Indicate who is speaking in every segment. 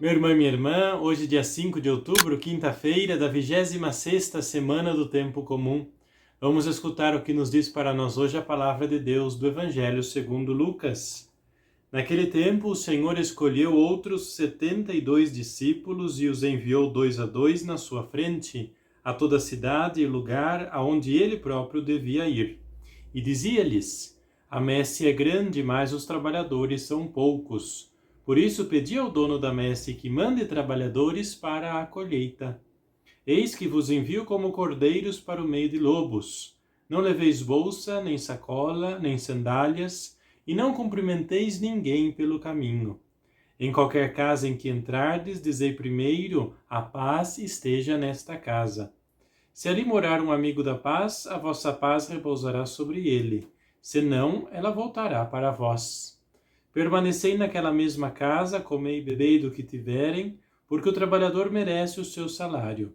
Speaker 1: Meu irmão e minha irmã, hoje dia 5 de outubro, quinta-feira da 26ª semana do Tempo Comum. Vamos escutar o que nos diz para nós hoje a palavra de Deus do Evangelho segundo Lucas. Naquele tempo, o Senhor escolheu outros 72 discípulos e os enviou 2 a 2 na sua frente, a toda a cidade e lugar aonde ele próprio devia ir. E dizia-lhes: a messe é grande, mas os trabalhadores são poucos. Por isso pedi ao dono da messe que mande trabalhadores para a colheita. Eis que vos envio como cordeiros para o meio de lobos. Não leveis bolsa, nem sacola, nem sandálias, e não cumprimenteis ninguém pelo caminho. Em qualquer casa em que entrardes, dizei primeiro: a paz esteja nesta casa. Se ali morar um amigo da paz, a vossa paz repousará sobre ele. Senão, ela voltará para vós. Permanecei naquela mesma casa, comei e bebei do que tiverem, porque o trabalhador merece o seu salário.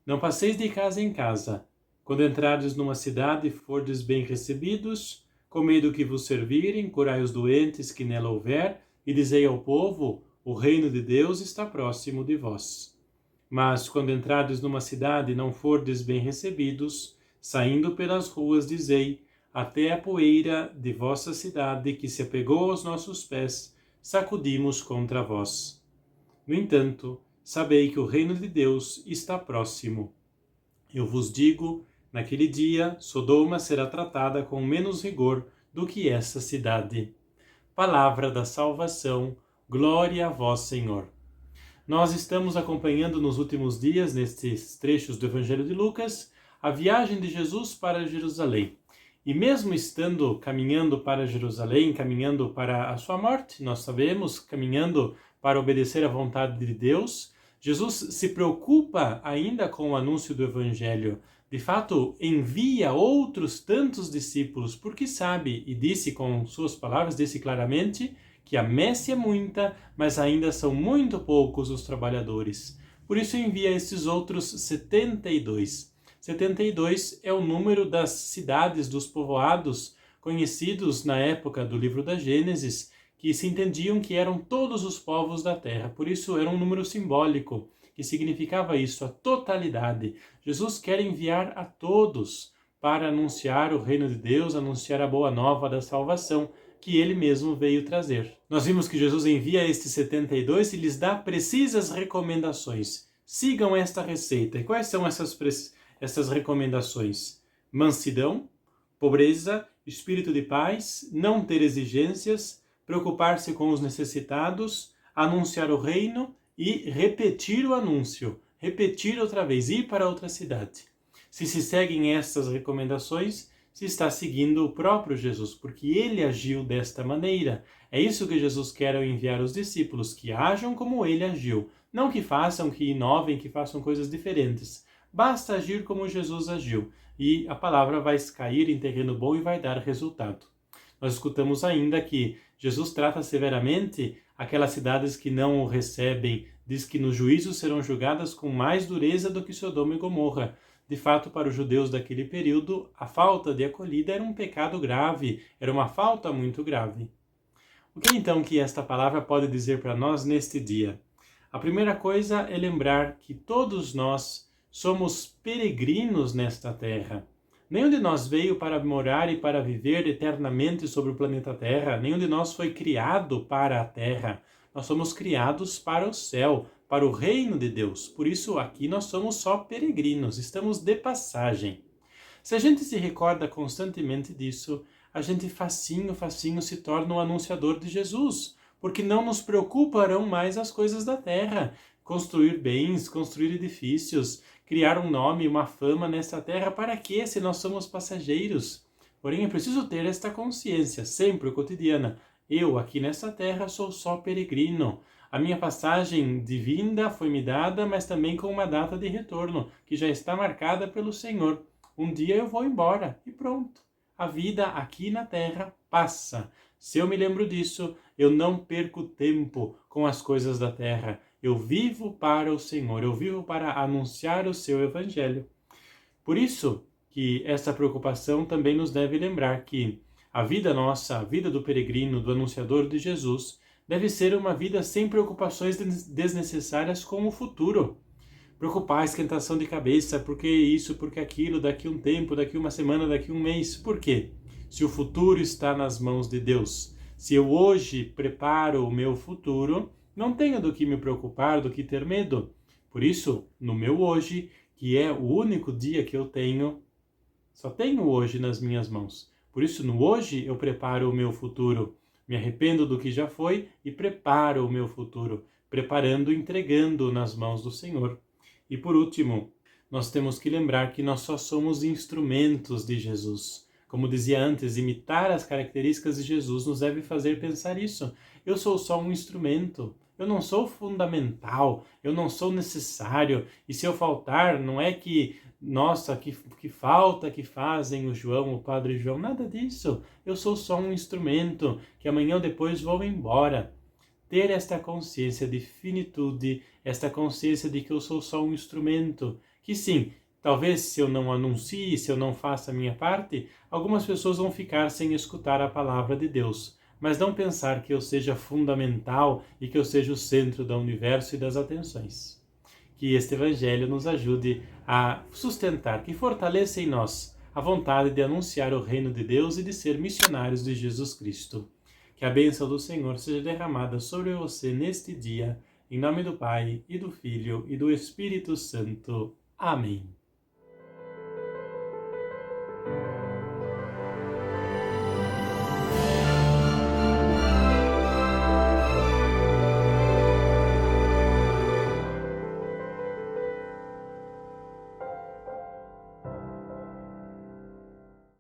Speaker 1: Não passeis de casa em casa. Quando entrardes numa cidade e fordes bem recebidos, comei do que vos servirem, curai os doentes que nela houver, e dizei ao povo: o reino de Deus está próximo de vós. Mas, quando entrardes numa cidade e não fordes bem recebidos, saindo pelas ruas, dizei: até a poeira de vossa cidade que se apegou aos nossos pés, sacudimos contra vós. No entanto, sabei que o reino de Deus está próximo. Eu vos digo, naquele dia, Sodoma será tratada com menos rigor do que essa cidade. Palavra da salvação, glória a vós, Senhor. Nós estamos acompanhando nos últimos dias, nestes trechos do Evangelho de Lucas, a viagem de Jesus para Jerusalém. E mesmo estando caminhando para Jerusalém, caminhando para a sua morte, nós sabemos, caminhando para obedecer à vontade de Deus, Jesus se preocupa ainda com o anúncio do Evangelho. De fato, envia outros tantos discípulos, porque sabe, e disse com suas palavras, disse claramente, que a messe é muita, mas ainda são muito poucos os trabalhadores. Por isso envia esses outros 72. 72 é o número das cidades, dos povoados conhecidos na época do livro da Gênesis, que se entendiam que eram todos os povos da terra. Por isso era um número simbólico, que significava isso, a totalidade. Jesus quer enviar a todos para anunciar o reino de Deus, anunciar a boa nova da salvação, que ele mesmo veio trazer. Nós vimos que Jesus envia estes 72 e lhes dá precisas recomendações. Sigam esta receita. E quais são essas recomendações? Mansidão, pobreza, espírito de paz, não ter exigências, preocupar-se com os necessitados, anunciar o reino e repetir o anúncio. Repetir outra vez, ir para outra cidade. Se seguem estas recomendações, se está seguindo o próprio Jesus, porque ele agiu desta maneira. É isso que Jesus quer ao enviar os discípulos, que ajam como ele agiu. Não que façam, que inovem, que façam coisas diferentes. Basta agir como Jesus agiu, e a palavra vai cair em terreno bom e vai dar resultado. Nós escutamos ainda que Jesus trata severamente aquelas cidades que não o recebem, diz que no juízo serão julgadas com mais dureza do que Sodoma e Gomorra. De fato, para os judeus daquele período, a falta de acolhida era um pecado grave, era uma falta muito grave. O que então que esta palavra pode dizer para nós neste dia? A primeira coisa é lembrar que todos nós somos peregrinos nesta terra. Nenhum de nós veio para morar e para viver eternamente sobre o planeta Terra. Nenhum de nós foi criado para a terra. Nós somos criados para o céu, para o reino de Deus. Por isso, aqui nós somos só peregrinos, estamos de passagem. Se a gente se recorda constantemente disso, a gente facinho se torna um anunciador de Jesus, porque não nos preocuparão mais as coisas da terra. Construir bens, construir edifícios, criar um nome, uma fama nesta terra, para quê, se nós somos passageiros? Porém, é preciso ter esta consciência, sempre cotidiana. Eu, aqui nesta terra, sou só peregrino. A minha passagem de vinda foi-me dada, mas também com uma data de retorno, que já está marcada pelo Senhor. Um dia eu vou embora e pronto. A vida aqui na terra passa. Se eu me lembro disso, eu não perco tempo com as coisas da terra. Eu vivo para o Senhor, eu vivo para anunciar o seu Evangelho. Por isso que essa preocupação também nos deve lembrar que a vida nossa, a vida do peregrino, do anunciador de Jesus, deve ser uma vida sem preocupações desnecessárias com o futuro. Preocupar, esquentação de cabeça, porque isso, porque aquilo, daqui um tempo, daqui uma semana, daqui um mês. Por quê? Se o futuro está nas mãos de Deus, se eu hoje preparo o meu futuro, não tenho do que me preocupar, do que ter medo. Por isso, no meu hoje, que é o único dia que eu tenho, só tenho hoje nas minhas mãos. Por isso, no hoje, eu preparo o meu futuro. Me arrependo do que já foi e preparo o meu futuro, preparando e entregando nas mãos do Senhor. E por último, nós temos que lembrar que nós só somos instrumentos de Jesus. Como dizia antes, imitar as características de Jesus nos deve fazer pensar isso. Eu sou só um instrumento, eu não sou fundamental, eu não sou necessário, e se eu faltar, não é que, nossa, que falta que fazem o João, o Padre João, nada disso. Eu sou só um instrumento, que amanhã ou depois vou embora. Ter esta consciência de finitude, esta consciência de que eu sou só um instrumento, que sim, talvez se eu não anuncie, se eu não faça a minha parte, algumas pessoas vão ficar sem escutar a palavra de Deus, mas não pensar que eu seja fundamental e que eu seja o centro do universo e das atenções. Que este Evangelho nos ajude a sustentar, que fortaleça em nós a vontade de anunciar o reino de Deus e de ser missionários de Jesus Cristo. Que a bênção do Senhor seja derramada sobre você neste dia, em nome do Pai, e do Filho, e do Espírito Santo. Amém.